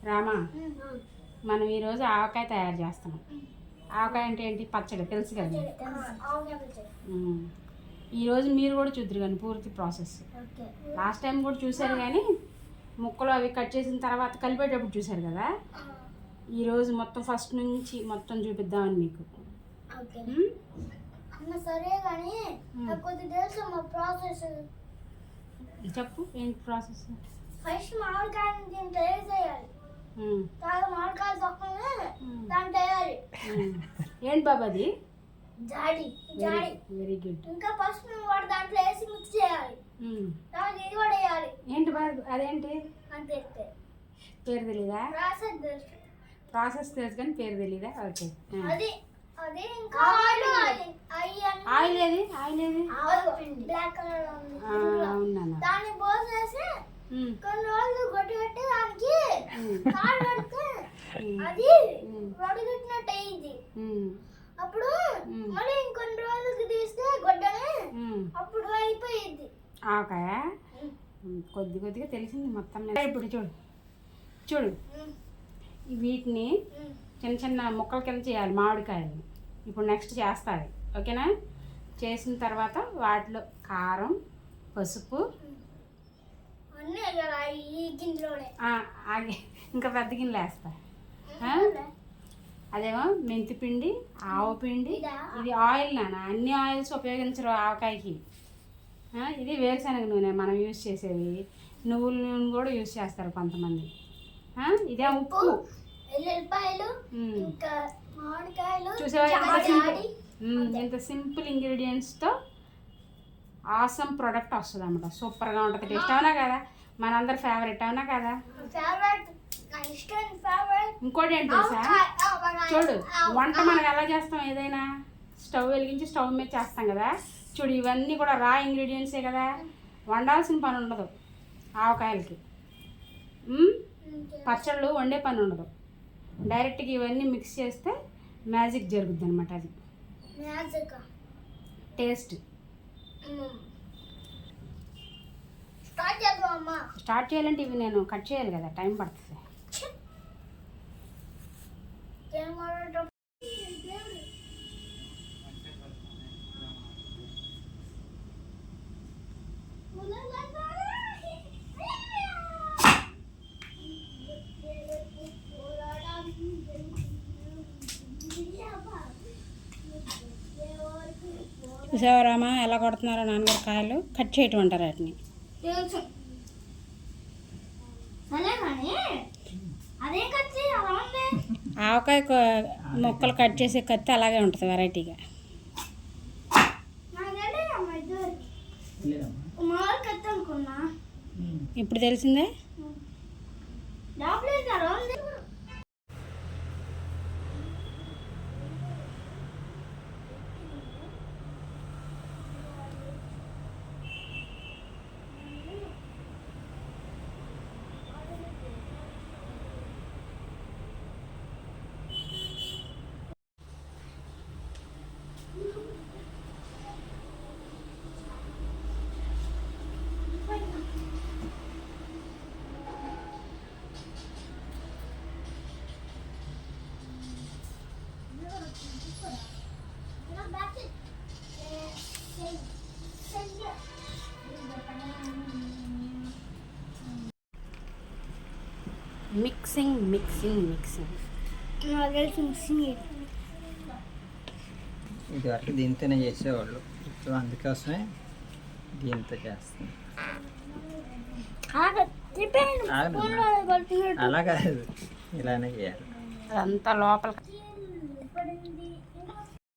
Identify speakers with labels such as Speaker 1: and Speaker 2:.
Speaker 1: రామా, మనం ఈరోజు ఆవకాయ తయారు చేస్తున్నాం. ఆవకాయ అంటే ఏంటి? పచ్చడి, తెలుసు కదా. ఈరోజు మీరు కూడా చూద్దరు కానీ పూర్తి ప్రాసెస్. లాస్ట్ టైం కూడా చూశారు కానీ ముక్కలు అవి కట్ చేసిన తర్వాత కలిపేటప్పుడు చూశారు కదా. ఈరోజు మొత్తం ఫస్ట్ నుంచి మొత్తం చూపిద్దామని మీకు.
Speaker 2: సరే కానీ ప్రాసెస్
Speaker 1: చెప్పు, ఏంటి ప్రాసెస్?
Speaker 2: ఫస్ట్ మామిడికాయని దీన్ని తయారు చేయాలి. తర్వాత మామిడికాయలు తొక్కని దాన్ని తయారు.
Speaker 1: ఏంటి బాబా అది?
Speaker 2: జాడి.
Speaker 1: Very good.
Speaker 2: ఇంకా ఫస్ట్ మేము వాడు దాంట్లో వేసి మిక్స్ చేయాలి. తర్వాత ఇది కూడా వేయాలి.
Speaker 1: ఏంటి బాబు అదేంటి?
Speaker 2: అంతే.
Speaker 1: పేరు తెలీదా? ప్రాసెస్ తెలుసు కానీ పేరు తెలీదా? ఓకే.
Speaker 2: అది ఇంకా
Speaker 1: ఆయిల్ ఏది?
Speaker 2: బ్లాక్ కలర్
Speaker 1: అవునా?
Speaker 2: దాన్ని పోసేసి కొన్ని రోజులు గొడ్డు పెట్టి దానికి కాలు పెడితే అది వడగట్టినట్టు అయ్యింది. అప్పుడు మళ్ళీ ఇంకొన్ని రోజులకి తీస్తే గొడ్డని అప్పుడు అయిపోయింది
Speaker 1: ఆవకాయ. కొద్దిగా తెలిసింది మొత్తం. ఇప్పుడు చూడు వీటిని చిన్న చిన్న ముక్కల కింద చేయాలి మామిడికాయలు. ఇప్పుడు నెక్స్ట్ చేస్తుంది, ఓకేనా? చేసిన తర్వాత వాటిలో కారం, పసుపు ఇంకా పెద్ద గిన్నెలు వేస్తా. అదేమో మెంతిపిండి, ఆవపిండి, ఇది ఆయిల్ నాన్న. అన్ని ఆయిల్స్ ఉపయోగించరు ఆవకాయకి. ఇది వేరుశనగ నూనె మనం యూజ్ చేసేవి. నువ్వుల నూనె కూడా యూజ్ చేస్తారు కొంతమంది. ఇదే ఉప్పు, చూసావా? ఇంత సింపుల్ ఇంగ్రీడియంట్స్తో ఆసమ్ ప్రోడక్ట్ వస్తుంది అన్నమాట. సూపర్గా ఉంటుంది. టేస్ట్ అవునా కదా? మనందరి ఫేవరెట్ అవునా కదా? ఇంకోటి ఏంటి తెలుసా? చూడు, వంట మనం ఎలా చేస్తాం? ఏదైనా స్టవ్ వెలిగించి స్టవ్ మీద చేస్తాం కదా. చూడు, ఇవన్నీ కూడా రా ఇంగ్రీడియంట్సే కదా. వండాల్సిన పని ఉండదు ఆవకాయలకి. పచ్చళ్ళు వండే పని ఉండదు. డైరెక్ట్గా ఇవన్నీ మిక్స్ చేస్తే మ్యాజిక్ జరుగుద్ది అనమాట. అది టేస్ట్. స్టార్ట్ చేయాలంటే ఇవి నేను కట్ చేయాలి కదా, టైం పడుతుంది. చూసావరామా ఎలా కొడుతున్నారో నాన్నగారు కాయలు? కట్ చేయటం అంటారు వాటిని. ఆవకాయ ముక్కలు కట్ చేసే కత్తి అలాగే ఉంటుంది వెరైటీగా. ఇప్పుడు తెలిసిందే. మిక్సింగ్
Speaker 3: ఇది వరకు దీంతోనే చేసేవాళ్ళు. ఇప్పుడు అందుకోసమే దీంతో చేస్తాం. అలా కాదు, ఇలానే చేయాలి.
Speaker 1: అదంతా లోపల